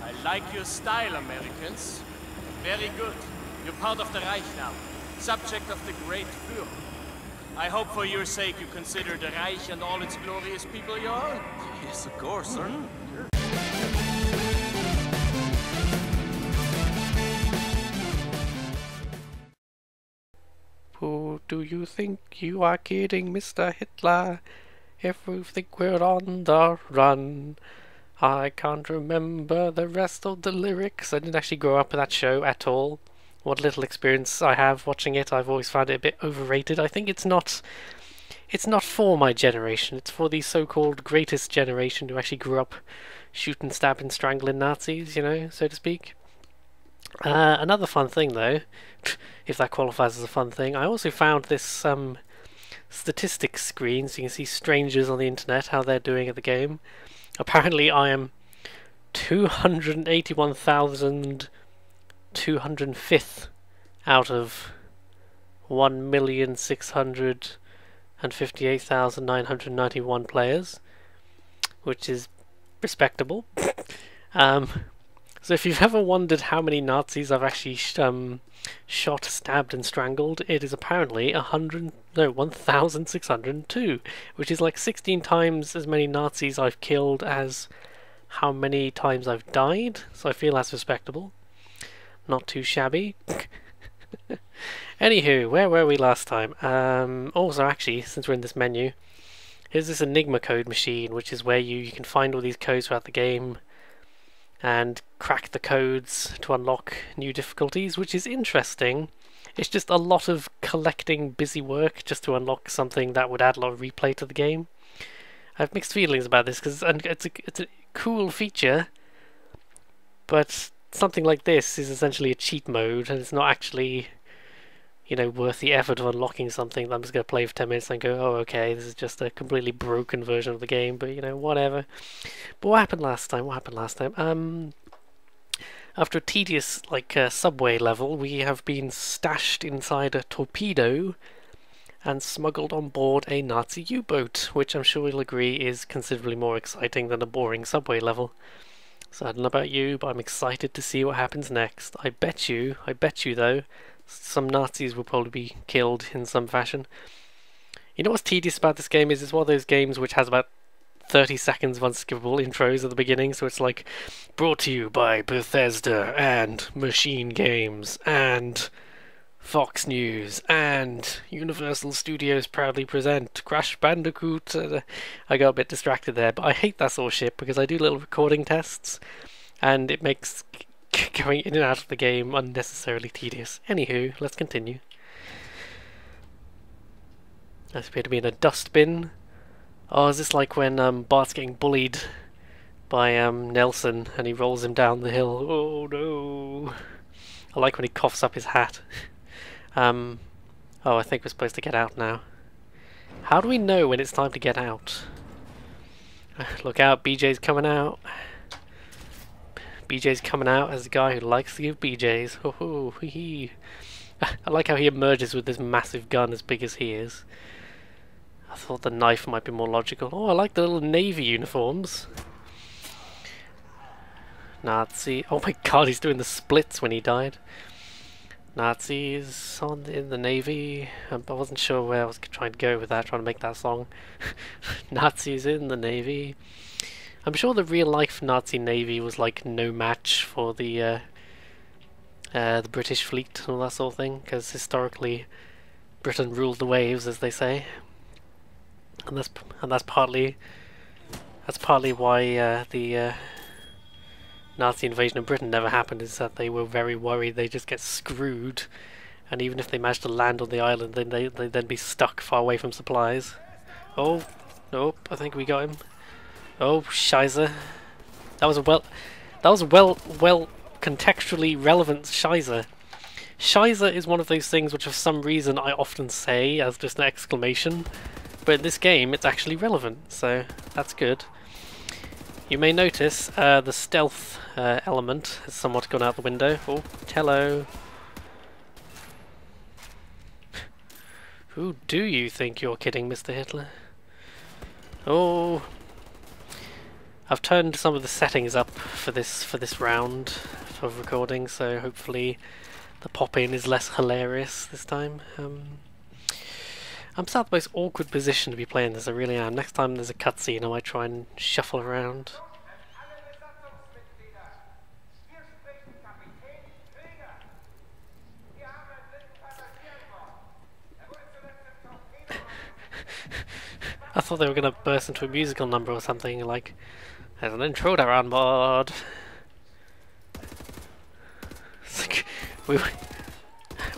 I like your style, Americans. Very good. You're part of the Reich now. Subject of the great Führer. I hope for your sake you consider the Reich and all its glorious people your own. Yes, of course, sir. Who do you think you are kidding, Mr. Hitler? If you think we're on the run. I can't remember the rest of the lyrics. I didn't actually grow up with that show at all. What little experience I have watching it, I've always found it a bit overrated. I think it's not for my generation. It's for the so-called greatest generation who actually grew up shooting, stabbing, strangling Nazis, you know, so to speak. Another fun thing, though, if that qualifies as a fun thing, I also found this statistics screen, so you can see strangers on the internet, how they're doing at the game. Apparently I am 281,205th out of 1,658,991 players, which is respectable. So if you've ever wondered how many Nazis I've actually shot, stabbed and strangled, it is apparently 1,602, which is like 16 times as many Nazis I've killed as how many times I've died, so I feel that's respectable. Not too shabby. Anywho, where were we last time? Also, actually, since we're in this menu, here's this Enigma code machine, which is where you can find all these codes throughout the game and crack the codes to unlock new difficulties, which is interesting. It's just a lot of collecting busy work just to unlock something that would add a lot of replay to the game. I have mixed feelings about this because it's a cool feature, but something like this is essentially a cheat mode, and it's not actually, you know, worth the effort of unlocking something that I'm just going to play for 10 minutes and go, oh, okay, this is just a completely broken version of the game, but, you know, whatever. But what happened last time? After a tedious, subway level, we have been stashed inside a torpedo and smuggled on board a Nazi U-boat, which I'm sure you'll agree is considerably more exciting than a boring subway level. So I don't know about you, but I'm excited to see what happens next. I bet you though, some Nazis will probably be killed in some fashion. You know what's tedious about this game is it's one of those games which has about 30 seconds of unskippable intros at the beginning, so it's like, brought to you by Bethesda and Machine Games and Fox News and Universal Studios proudly present Crash Bandicoot. I got a bit distracted there, but I hate that sort of shit because I do little recording tests and it makes going in and out of the game unnecessarily tedious. Anywho, let's continue. I appear to be in a dustbin. Oh, is this like when Bart's getting bullied by Nelson and he rolls him down the hill? Oh no! I like when he coughs up his hat. Oh, I think we're supposed to get out now. How do we know when it's time to get out? Look out, BJ's coming out. BJ's coming out as a guy who likes to give BJ's. Oh, hee hee. I like how he emerges with this massive gun as big as he is. I thought the knife might be more logical. Oh, I like the little navy uniforms. Nazi. Oh my god, he's doing the splits when he died. Nazis in the navy. I wasn't sure where I was trying to go with that, trying to make that song. Nazis in the navy. I'm sure the real-life Nazi navy was like no match for the British fleet and all that sort of thing, because historically Britain ruled the waves, as they say, and that's partly why the Nazi invasion of Britain never happened, is that they were very worried they just get screwed, and even if they managed to land on the island, then they'd then be stuck far away from supplies. Oh, nope, I think we got him. Oh, Shizer. That was a well contextually relevant Shizer. Shizer is one of those things which for some reason I often say as just an exclamation, but in this game it's actually relevant, so that's good. You may notice the stealth element has somewhat gone out the window. Oh, hello. Who do you think you're kidding, Mr. Hitler? Oh. I've turned some of the settings up for this round of recording, so hopefully the pop-in is less hilarious this time. I'm sat in the most awkward position to be playing this, I really am. Next time there's a cutscene I might try and shuffle around. I thought they were going to burst into a musical number or something, like, there's an intruder on board. We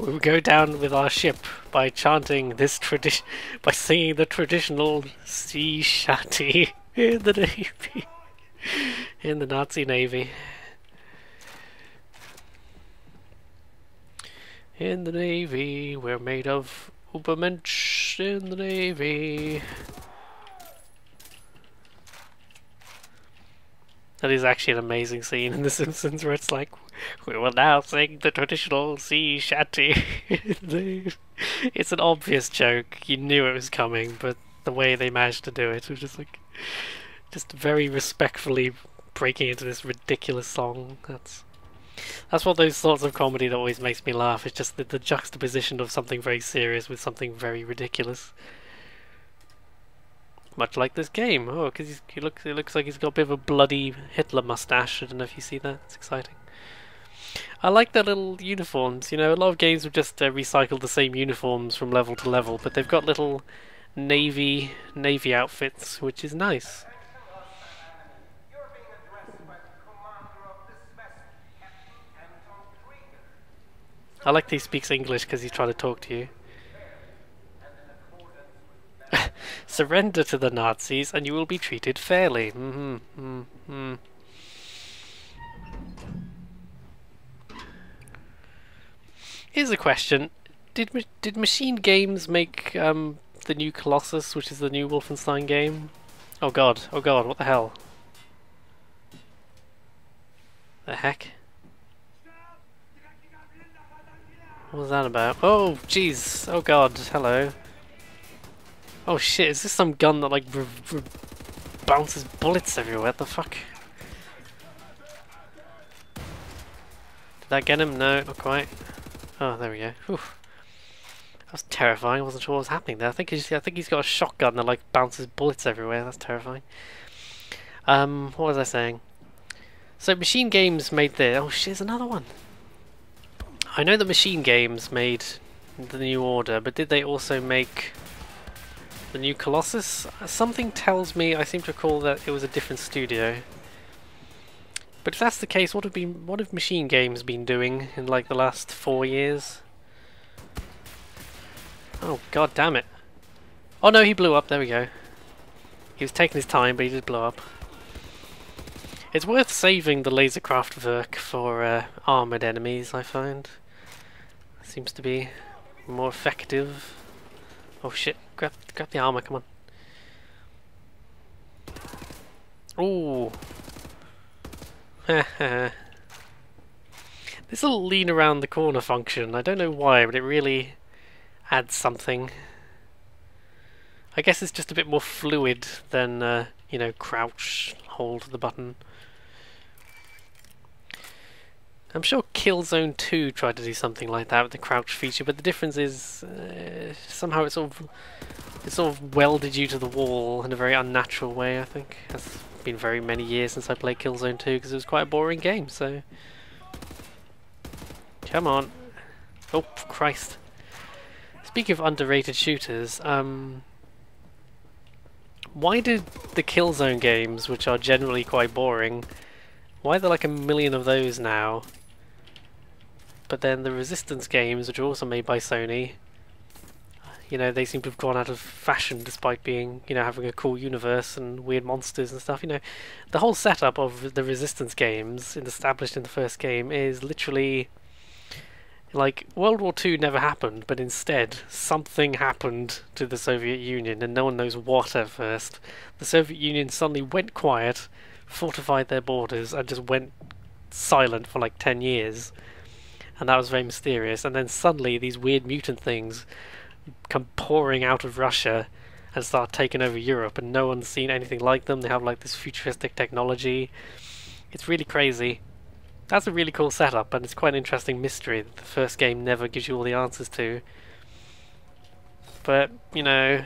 would go down with our ship by chanting this by singing the traditional sea shanty in the Navy, in the Nazi Navy. In the Navy, we're made of Ubermensch in the Navy. That is actually an amazing scene in The Simpsons where it's like, we will now sing the traditional sea shanty. It's an obvious joke. You knew it was coming, but the way they managed to do it was just like, just very respectfully breaking into this ridiculous song. That's one of those sorts of comedy that always makes me laugh. It's just the juxtaposition of something very serious with something very ridiculous. Much like this game. Oh, because it looks like he's got a bit of a bloody Hitler mustache. I don't know if you see that. It's exciting. I like their little uniforms. You know, a lot of games will just recycle the same uniforms from level to level, but they've got little navy outfits, which is nice. I like that he speaks English because he's trying to talk to you. Surrender to the Nazis and you will be treated fairly. Here's a question. Did Machine Games make the new Colossus, which is the new Wolfenstein game? Oh god, what the hell? The heck? What was that about? Oh jeez, oh god, hello. Oh shit, is this some gun that like bounces bullets everywhere? What the fuck? Did that get him? No, not quite. Oh, there we go. Oof. That was terrifying. I wasn't sure what was happening there. I think he's got a shotgun that like bounces bullets everywhere. That's terrifying. What was I saying? So Machine Games made this. Oh shit, there's another one. I know that Machine Games made the New Order, but did they also make the new Colossus? Something tells me, I seem to recall that it was a different studio. But if that's the case, what have Machine Games been doing in like the last 4 years? Oh god damn it. Oh no, he blew up, there we go. He was taking his time, but he did blow up. It's worth saving the Laserkraftwerk for armoured enemies, I find. Seems to be more effective. Oh shit, grab the armour, come on. Ooh. This little lean around the corner function, I don't know why, but it really adds something. I guess it's just a bit more fluid than, you know, crouch, hold the button. I'm sure Killzone 2 tried to do something like that with the crouch feature, but the difference is somehow it sort of welded you to the wall in a very unnatural way, I think. It's been very many years since I played Killzone 2 because it was quite a boring game, so... Come on. Oh, Christ. Speaking of underrated shooters, why did the Killzone games, which are generally quite boring, why are there like a million of those now? But then the Resistance games, which are also made by Sony, you know, they seem to have gone out of fashion despite being, you know, having a cool universe and weird monsters and stuff. You know, the whole setup of the Resistance games, established in the first game, is literally like World War II never happened, but instead something happened to the Soviet Union, and no one knows what at first. The Soviet Union suddenly went quiet, fortified their borders, and just went silent for like 10 years. And that was very mysterious. And then suddenly these weird mutant things come pouring out of Russia and start taking over Europe, and no one's seen anything like them. They have like this futuristic technology. It's really crazy. That's a really cool setup, and it's quite an interesting mystery that the first game never gives you all the answers to. But, you know,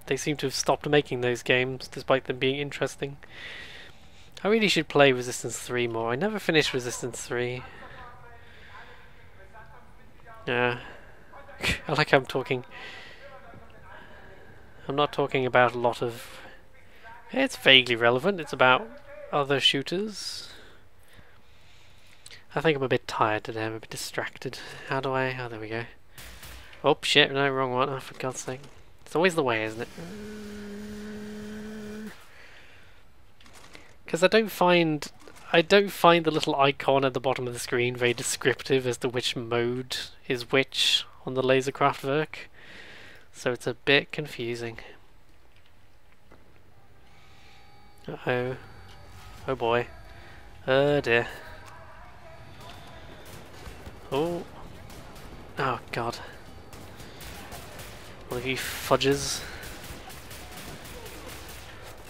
they seem to have stopped making those games, despite them being interesting. I really should play Resistance 3 more. I never finished Resistance 3. Yeah. I like how I'm talking. I'm not talking about a lot of... It's vaguely relevant. It's about other shooters. I think I'm a bit tired today. I'm a bit distracted. How do I... Oh, there we go. Oh, shit. No, wrong one. Oh, for God's sake. It's always the way, isn't it? Because I don't find the little icon at the bottom of the screen very descriptive as to which mode is which on the Laserkraftwerk. So it's a bit confusing. Uh-oh. Oh boy. Oh dear. Oh. Oh god. One of you fudges.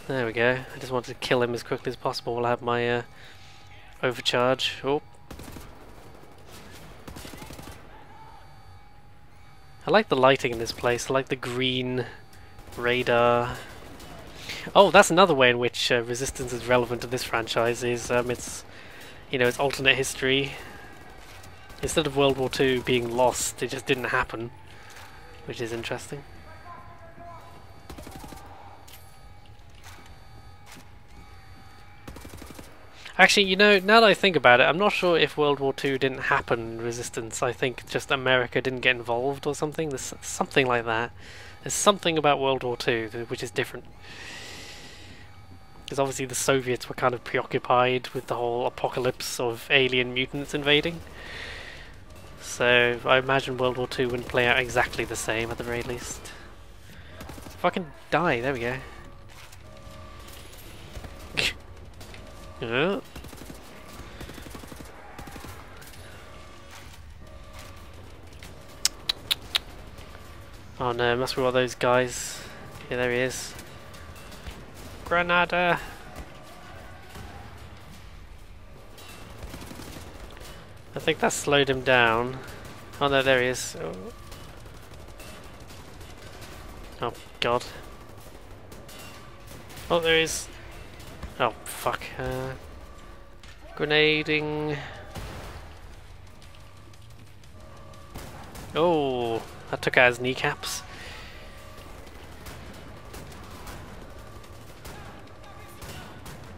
There we go. I just wanted to kill him as quickly as possible while I have my overcharge. Oh. I like the lighting in this place. I like the green radar. Oh, that's another way in which Resistance is relevant to this franchise. Is it's, you know, it's alternate history. Instead of World War II being lost, it just didn't happen, which is interesting. Actually, you know, now that I think about it, I'm not sure if World War II didn't happen in Resistance. I think just America didn't get involved or something. There's something like that. There's something about World War II which is different. Because obviously the Soviets were kind of preoccupied with the whole apocalypse of alien mutants invading. So I imagine World War II wouldn't play out exactly the same at the very least. If I can die, there we go. Yeah. Oh no, must be one of those guys. Yeah, there he is. Granada! I think that slowed him down. Oh no, there he is. Oh god. Oh, there he is. Oh, fuck. Grenading. Oh, that took out his kneecaps.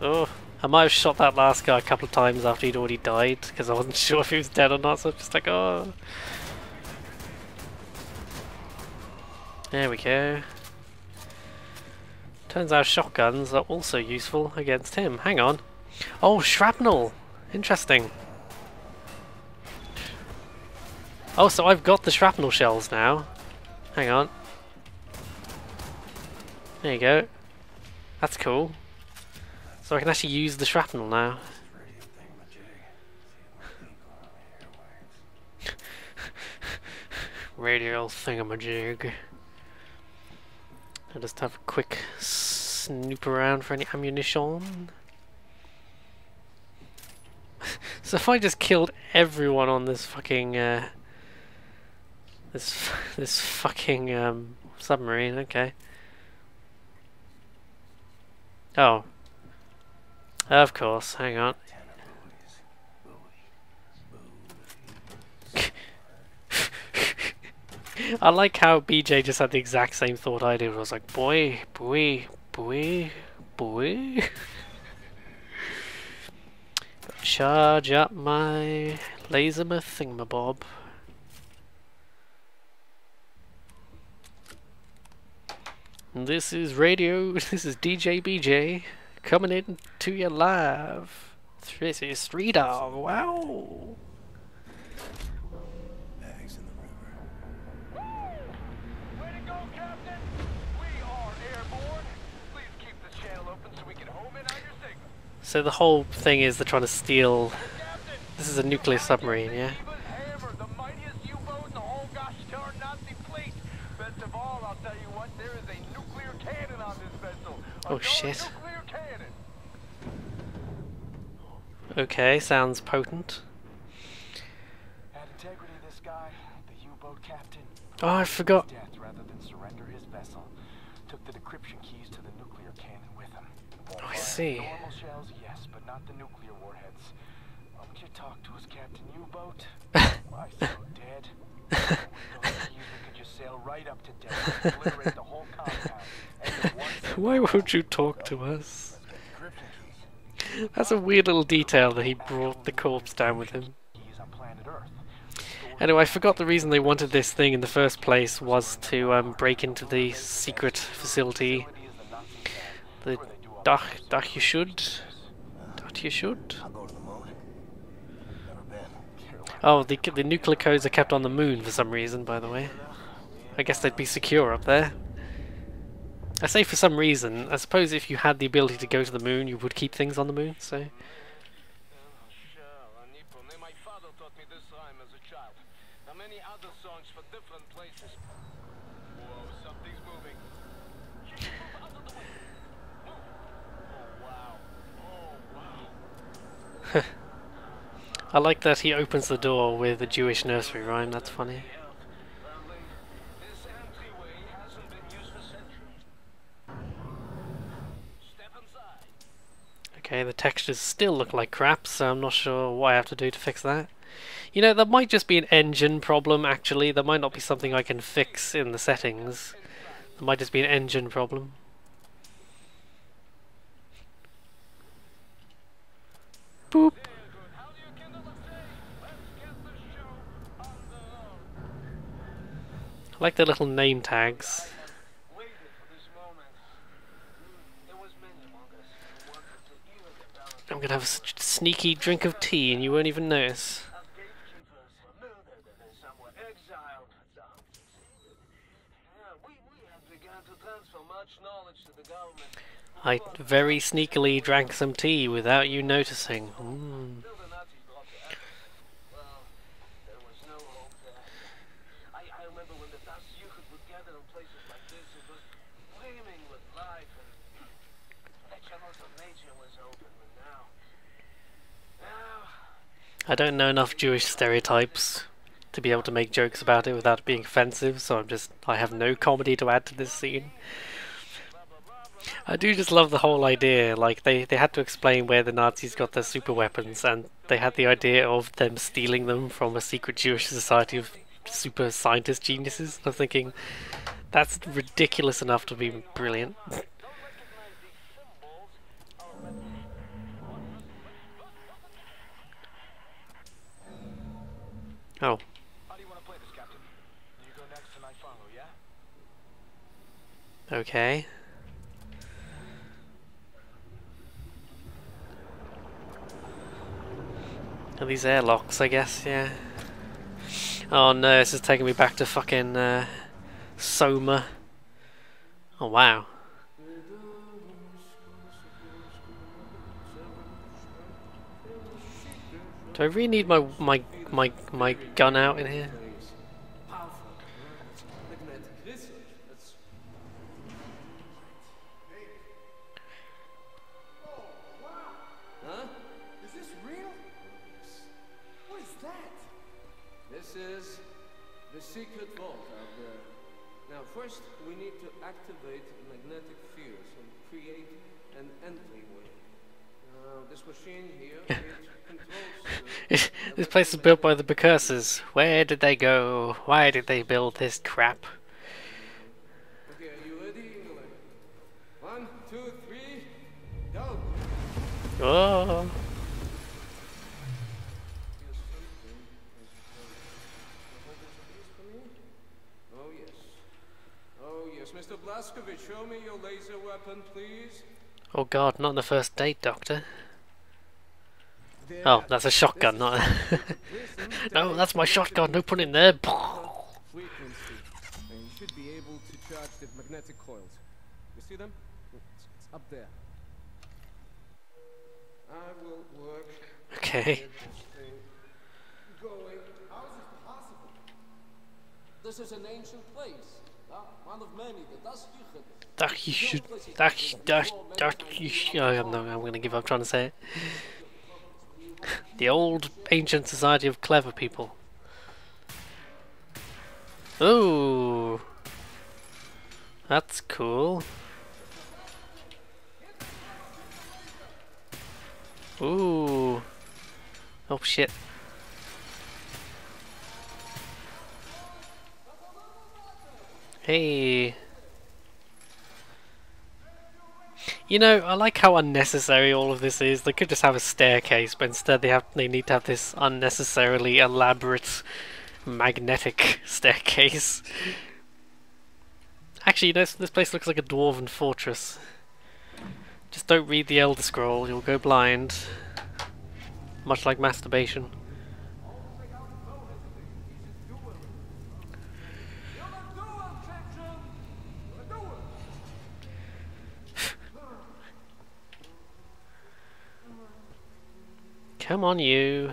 Oh, I might have shot that last guy a couple of times after he'd already died, because I wasn't sure if he was dead or not, so I was just like, oh. There we go. Turns out shotguns are also useful against him. Hang on. Oh, shrapnel! Interesting. Oh, so I've got the shrapnel shells now. Hang on. There you go. That's cool. So I can actually use the shrapnel now. Radio thingamajig. I'll just have a quick snoop around for any ammunition. So if I just killed everyone on this fucking this fucking submarine, okay. Oh. Of course, hang on. I like how BJ just had the exact same thought I did. I was like, boy, boy, boy, boy. Charge up my laser thingamabob. This is radio, this is DJ BJ coming in to you live. This is Street Dog, wow. So the whole thing is they're trying to steal... This is a nuclear submarine, yeah? The mightiest U-boat in the whole gosh darn Nazi fleet. Best of all, I'll tell you what. want, there is a nuclear cannon on this vessel. Oh shit. Nuclear cannon. Okay, sounds potent. Had integrity, this guy, the U-boat captain. Oh, I forgot. Death rather than surrender his vessel. Took the decryption keys to the nuclear cannon with him. Oh, I see. Normal shells, yes, but not the nuclear warheads. Why don't you talk to us, Captain U-boat? Why so dead? We could just sail right up to death, obliterate the whole compound. Why won't you talk to us? That's a weird little detail that he brought the corpse down with him. Anyway, I forgot the reason they wanted this thing in the first place was to break into the secret facility. The Dach you should. Oh, the nuclear codes are kept on the moon for some reason, by the way. I guess they'd be secure up there. I say for some reason. I suppose if you had the ability to go to the moon, you would keep things on the moon, so... My father taught me this rhyme as a child. Now many other songs for different places. Whoa, something's moving. Move out of the way. Move. Oh wow. Oh wow. I like that he opens the door with a Jewish nursery rhyme, that's funny. This entryway hasn't been used for centuries. Step inside. Okay, the textures still look like crap, so I'm not sure what I have to do to fix that. You know, that might just be an engine problem, actually. That might not be something I can fix in the settings. It might just be an engine problem. Boop. I like the little name tags. I'm gonna have a sneaky drink of tea and you won't even notice. I very sneakily drank some tea without you noticing. I don't know enough Jewish stereotypes to be able to make jokes about it without it being offensive, so I have no comedy to add to this scene. I do just love the whole idea, like they had to explain where the Nazis got their super weapons, and they had the idea of them stealing them from a secret Jewish society of super scientist geniuses. I'm thinking, that's ridiculous enough to be brilliant. Oh. How do you want to play this, Captain? You go next and I follow, yeah? Okay. Are these airlocks, I guess, yeah. Oh no, this is taking me back to fucking Soma. Oh wow. Do I really need my gun out in here? Huh? Is this real? What is that? This is the secret vault out there. Now first we need to activate magnetic fields and create an entryway. Now this machine here controls This place is built by the precursors. Where did they go? Why did they build this crap? Okay, are you ready? 1, 2, 3, go! Oh. Oh yes, Mr. Blazkowicz, show me your laser weapon, please. Oh god, not on the first date, Doctor. Oh, that's a shotgun, not a... No, that's my shotgun, don't put it in there. Frequency. And you should be able to charge the magnetic coils. You see them? It's up there. I will work. Okay. Going. How is this possible? This is an ancient place. One of many that does I'm gonna give up trying to say it. The old ancient society of clever people. Oh, that's cool. Ooh. Oh shit. Hey. You know, I like how unnecessary all of this is. They could just have a staircase, but instead they need to have this unnecessarily elaborate magnetic staircase. Actually, you know, this place looks like a dwarven fortress. Just don't read the Elder Scroll, you'll go blind. Much like masturbation. Come on, you.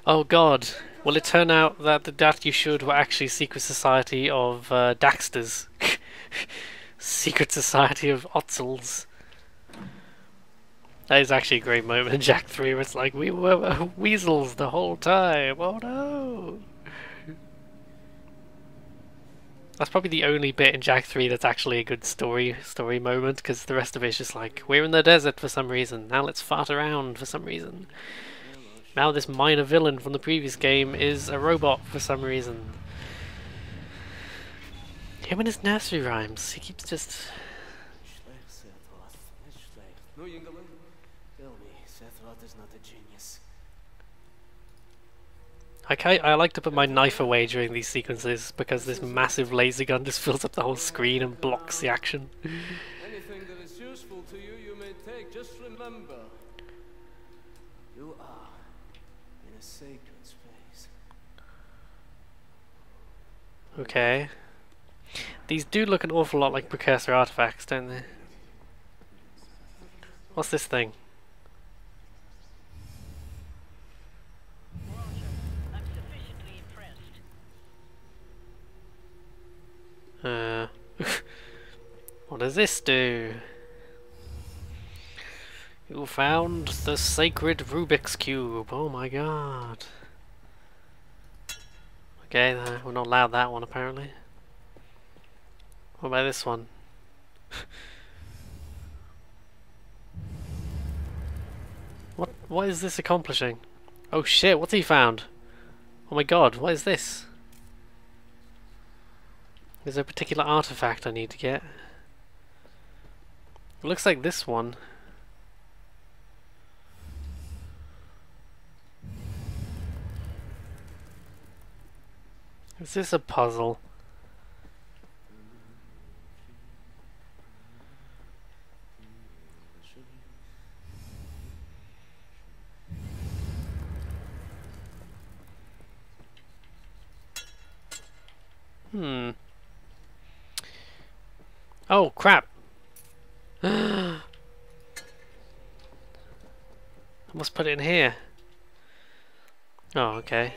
Oh god. Will it turn out that the Dat You Should were actually secret society of Daxters? Secret society of Otzels. That is actually a great moment in Jak 3 where it's like, we were weasels the whole time. Oh no! That's probably the only bit in Jak 3 that's actually a good story moment, because the rest of it is just like, we're in the desert for some reason, now let's fart around for some reason. Now this minor villain from the previous game is a robot for some reason. Him and his nursery rhymes, he keeps just... No, Yingling. Tell me, Sephiroth is not a genius. I like to put my knife away during these sequences because this massive laser gun just fills up the whole screen and blocks the action. Anything that is useful to you, you may take. Just remember, you are in a sacred space. Okay. These do look an awful lot like precursor artifacts, don't they? What's this thing? What does this do? You found the sacred Rubik's Cube. Oh my god. Okay, we're not allowed that one apparently. What about this one? What is this accomplishing? Oh shit, what's he found? Oh my god, what is this? Is there a particular artifact I need to get? It looks like this one. Is this a puzzle? Oh crap! I must put it in here. Oh, okay.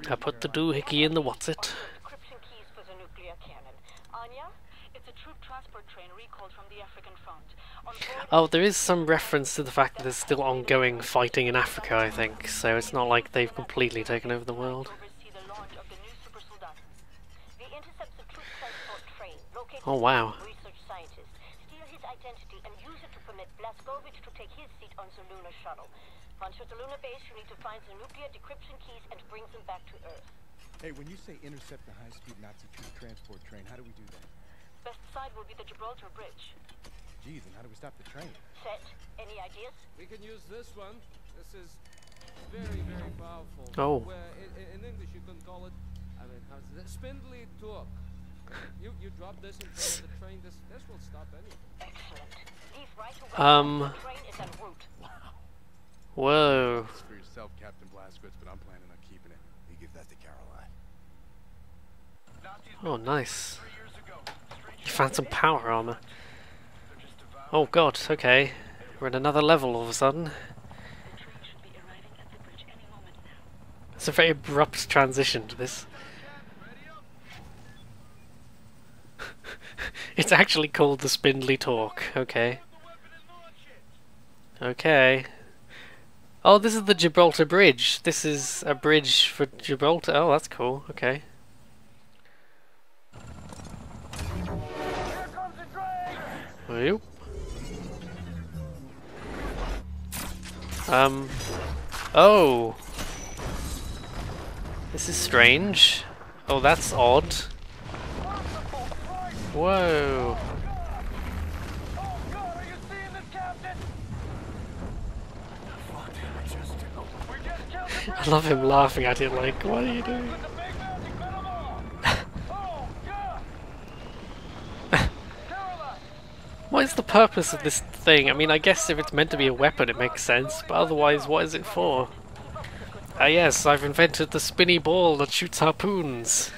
I put the doohickey in the what's it. Decryption keys for the nuclear cannon. Anya, it's a troop transport train recalled from the African front. On board Oh, there is some reference to the fact that there's still ongoing fighting in Africa, I think. So it's not like they've completely taken over the world. oversee the launch of the new super soldat. They intercept the troop transport train located Oh wow. by research scientists, steal his identity and use it to permit Blazkowicz to take his seat on the lunar shuttle. Once at the lunar base, you need to find the nuclear decryption keys and bring them back to Earth. Hey, when you say intercept the high-speed Nazi troop transport train, how do we do that? Best side will be the Gibraltar Bridge. Geez, and how do we stop the train? Set. Any ideas? We can use this one. This is very, very powerful. Oh. Where in English you can call it, I mean, how's it? Spindly torque. You drop this in front of the train. This will stop anything. Excellent. Leave right away. Um. The train is en route. Whoa. It's for yourself, Captain Blazkowicz, but I'm planning on keeping it. You give that to Caroline. Oh, nice. You found some power armor. Oh god, okay. We're in another level all of a sudden. The train should be arriving at the bridge any moment now. It's a very abrupt transition to this. It's actually called the Spindly Talk. Okay. Okay. Oh, this is the Gibraltar Bridge. This is a bridge for Gibraltar. Oh, that's cool. Okay. Whoop. Oh. This is strange. Oh, that's odd. Whoa. I love him laughing at it like, what are you doing? What is the purpose of this thing? I mean, I guess if it's meant to be a weapon it makes sense, but otherwise what is it for? Ah yes, I've invented the spinny ball that shoots harpoons.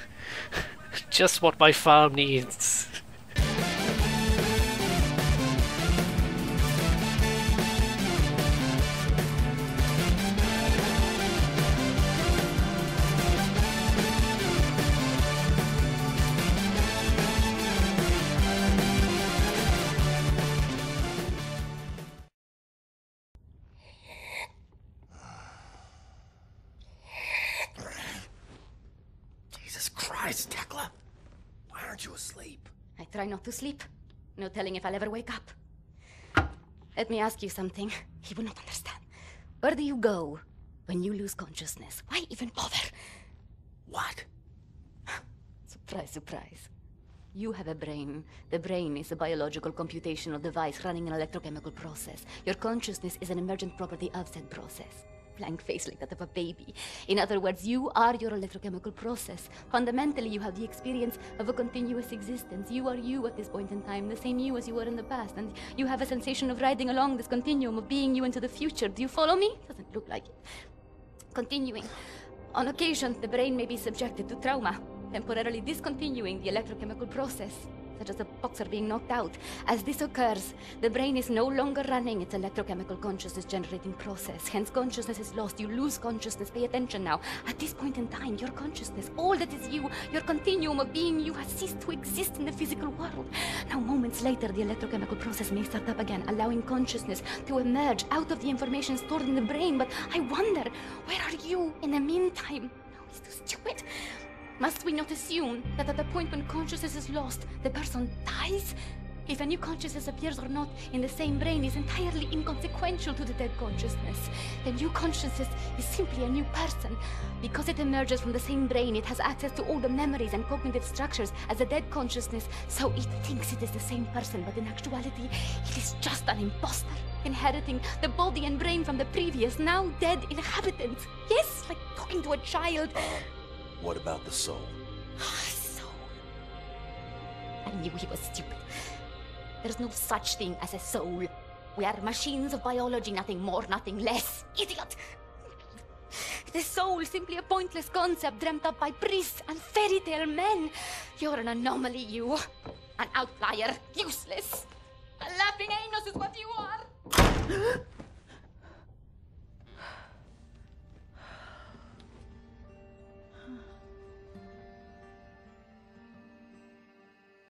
Just what my farm needs. Tekla, why aren't you asleep? I try not to sleep. No telling if I'll ever wake up. Let me ask you something. He will not understand. Where do you go when you lose consciousness? Why even bother? What? Surprise, surprise. You have a brain. The brain is a biological computational device running an electrochemical process. Your consciousness is an emergent property of said process. Blank face like that of a baby. In other words, you are your electrochemical process. Fundamentally, you have the experience of a continuous existence. You are you at this point in time, the same you as you were in the past, and you have a sensation of riding along this continuum of being you into the future. Do you follow me? Doesn't look like it. Continuing. On occasion, the brain may be subjected to trauma, temporarily discontinuing the electrochemical process, such as a boxer being knocked out. As this occurs, the brain is no longer running its electrochemical consciousness-generating process. Hence, consciousness is lost. You lose consciousness. Pay attention now. At this point in time, your consciousness, all that is you, your continuum of being you, has ceased to exist in the physical world. Now, moments later, the electrochemical process may start up again, allowing consciousness to emerge out of the information stored in the brain. But I wonder, where are you in the meantime? No, he's too stupid. Must we not assume that at the point when consciousness is lost, the person dies? If a new consciousness appears or not in the same brain is entirely inconsequential to the dead consciousness. The new consciousness is simply a new person. Because it emerges from the same brain, it has access to all the memories and cognitive structures as a dead consciousness, so it thinks it is the same person, but in actuality, it is just an imposter, inheriting the body and brain from the previous, now dead inhabitants. Yes, like talking to a child. What about the soul? Soul. I knew he was stupid. There's no such thing as a soul. We are machines of biology, nothing more, nothing less. Idiot! The soul, simply a pointless concept dreamt up by priests and fairy tale men. You're an anomaly, you. An outlier. Useless. A laughing anus is what you are.